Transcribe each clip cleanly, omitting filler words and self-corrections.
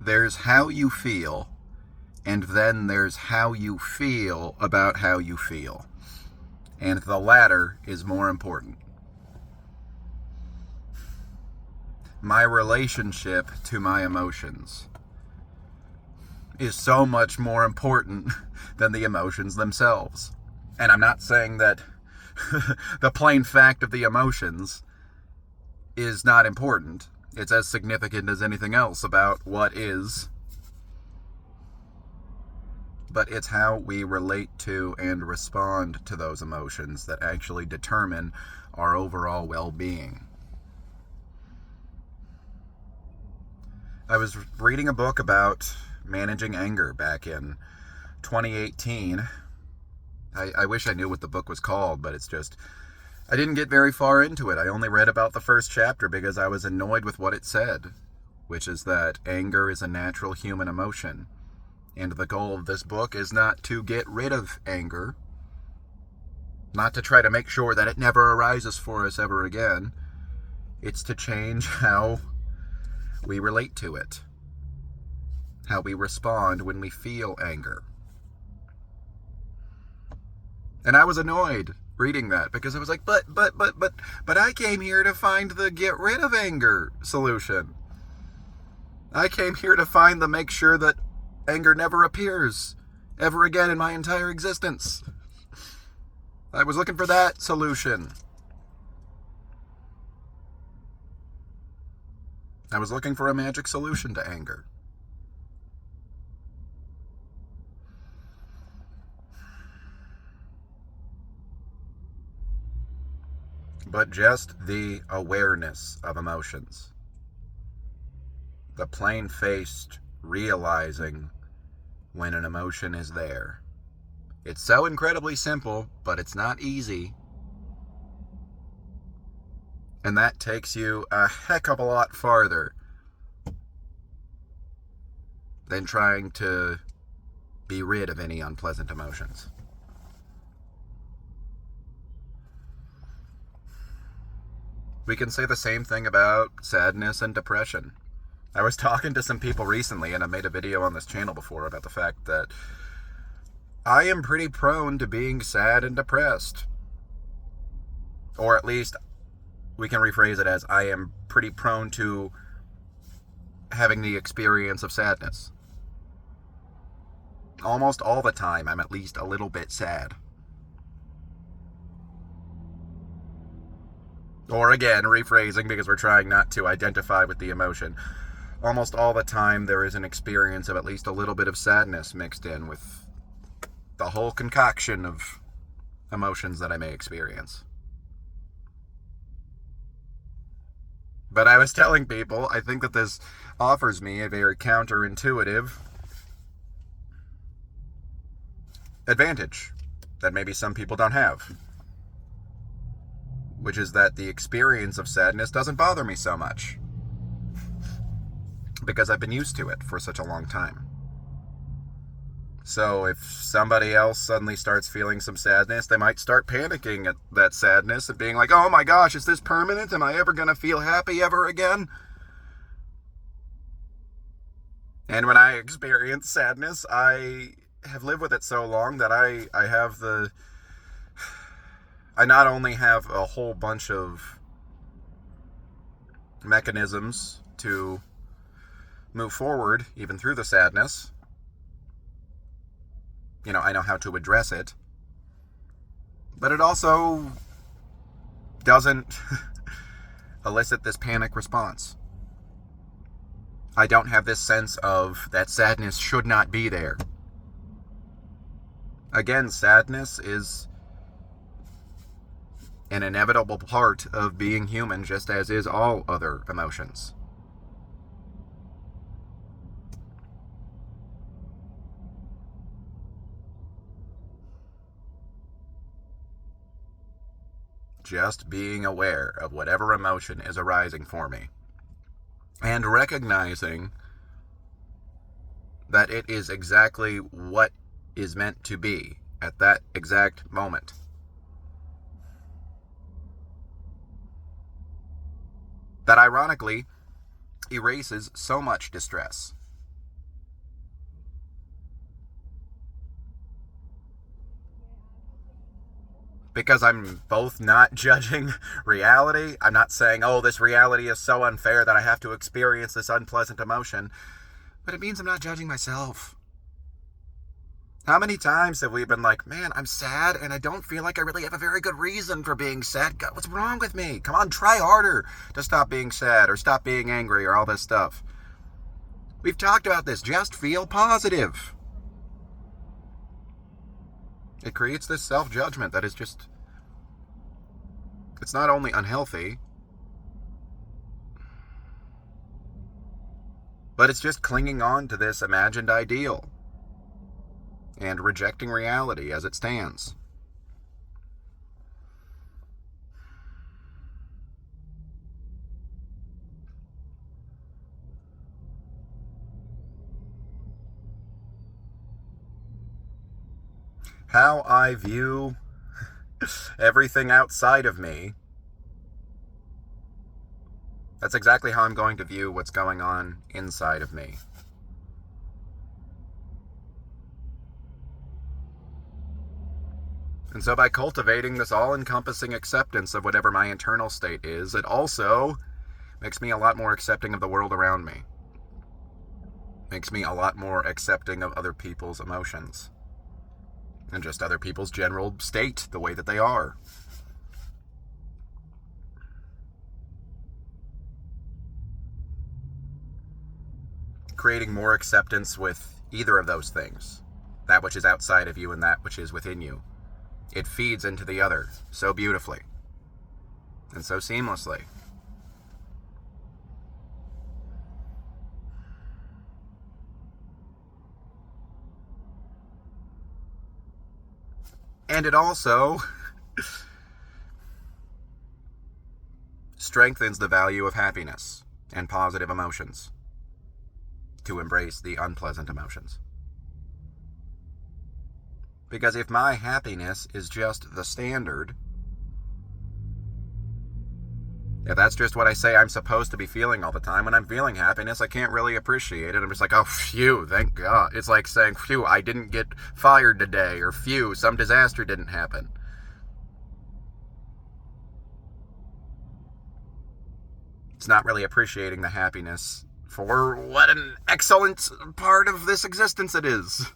There's how you feel, and then there's how you feel about how you feel. And the latter is more important. My relationship to my emotions is so much more important than the emotions themselves. And I'm not saying that the plain fact of the emotions is not important. It's as significant as anything else about what is. But it's how we relate to and respond to those emotions that actually determine our overall well-being. I was reading a book about managing anger back in 2018. I wish I knew what the book was called, but it's just, I didn't get very far into it. I only read about the first chapter because I was annoyed with what it said, which is that anger is a natural human emotion. And the goal of this book is not to get rid of anger, not to try to make sure that it never arises for us ever again. It's to change how we relate to it, how we respond when we feel anger. And I was annoyed reading that because I was like, but I came here to find the get rid of anger solution. I came here to find the make sure that anger never appears ever again in my entire existence. I was looking for that solution. I was looking for a magic solution to anger. But just the awareness of emotions. The plain-faced realizing when an emotion is there. It's so incredibly simple, but it's not easy. And that takes you a heck of a lot farther than trying to be rid of any unpleasant emotions. We can say the same thing about sadness and depression. I was talking to some people recently, and I made a video on this channel before about the fact that I am pretty prone to being sad and depressed. Or at least we can rephrase it as I am pretty prone to having the experience of sadness. Almost all the time, I'm at least a little bit sad. Or again, rephrasing because we're trying not to identify with the emotion. Almost all the time there is an experience of at least a little bit of sadness mixed in with the whole concoction of emotions that I may experience. But I was telling people, I think that this offers me a very counterintuitive advantage that maybe some people don't have. Which is that the experience of sadness doesn't bother me so much. Because I've been used to it for such a long time. So if somebody else suddenly starts feeling some sadness, they might start panicking at that sadness and being like, oh my gosh, is this permanent? Am I ever going to feel happy ever again? And when I experience sadness, I have lived with it so long that I not only have a whole bunch of mechanisms to move forward, even through the sadness. I know how to address it. But it also doesn't elicit this panic response. I don't have this sense of that sadness should not be there. Again, sadness is an inevitable part of being human, just as is all other emotions. Just being aware of whatever emotion is arising for me. And recognizing that it is exactly what is meant to be at that exact moment. That ironically erases so much distress. because I'm both not judging reality. I'm not saying, oh, this reality is so unfair that I have to experience this unpleasant emotion. But it means I'm not judging myself. How many times have we been like, man, I'm sad and I don't feel like I really have a very good reason for being sad. God, what's wrong with me? Come on, try harder to stop being sad or stop being angry or all this stuff. We've talked about this. Just feel positive. It creates this self-judgment that is just, it's not only unhealthy, but it's just clinging on to this imagined ideal and rejecting reality as it stands. How I view everything outside of me, that's exactly how I'm going to view what's going on inside of me. And so by cultivating this all-encompassing acceptance of whatever my internal state is, it also makes me a lot more accepting of the world around me. Makes me a lot more accepting of other people's emotions. And just other people's general state, the way that they are. Creating more acceptance with either of those things. That which is outside of you and that which is within you. It feeds into the other so beautifully. And so seamlessly. And it also strengthens the value of happiness and positive emotions to embrace the unpleasant emotions. Because if my happiness is just the standard, if that's just what I say I'm supposed to be feeling all the time, when I'm feeling happiness, I can't really appreciate it. I'm just like, oh, phew, thank God. It's like saying, phew, I didn't get fired today, or phew, some disaster didn't happen. It's not really appreciating the happiness for what an excellent part of this existence it is.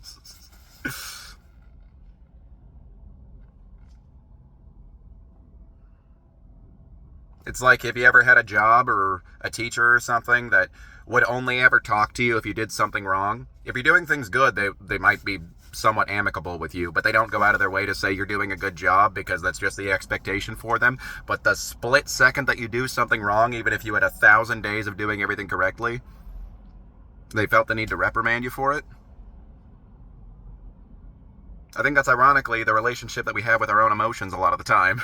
It's like if you ever had a job or a teacher or something that would only ever talk to you if you did something wrong. If you're doing things good, they might be somewhat amicable with you, but they don't go out of their way to say you're doing a good job because that's just the expectation for them. But the split second that you do something wrong, even if you had 1,000 days of doing everything correctly, they felt the need to reprimand you for it. I think that's ironically the relationship that we have with our own emotions a lot of the time.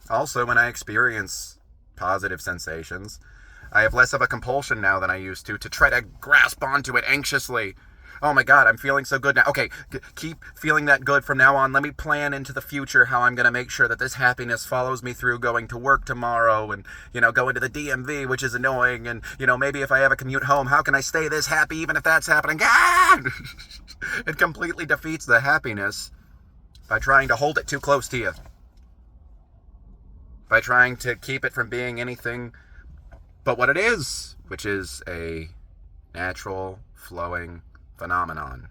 Also, when I experience positive sensations, I have less of a compulsion now than I used to try to grasp onto it anxiously. Oh my God, I'm feeling so good now. Okay, keep feeling that good from now on. Let me plan into the future how I'm going to make sure that this happiness follows me through going to work tomorrow and, going to the DMV, which is annoying. And, maybe if I have a commute home, how can I stay this happy even if that's happening? Ah! It completely defeats the happiness by trying to hold it too close to you. By trying to keep it from being anything but what it is, which is a natural, flowing phenomenon.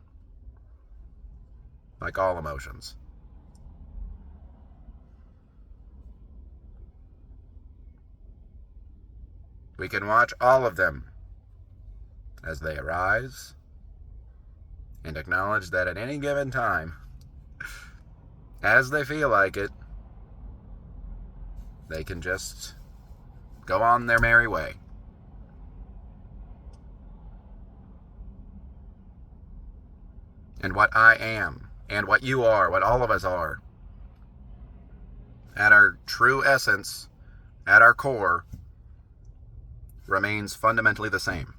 Like all emotions. We can watch all of them as they arise and acknowledge that at any given time, as they feel like it, they can just go on their merry way. And what I am, and what you are, what all of us are, at our true essence, at our core, remains fundamentally the same.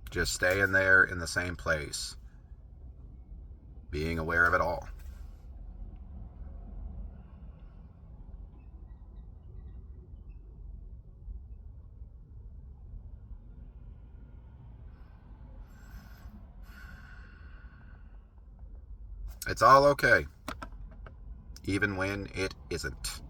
Just staying there in the same place, being aware of it all. It's all okay, even when it isn't.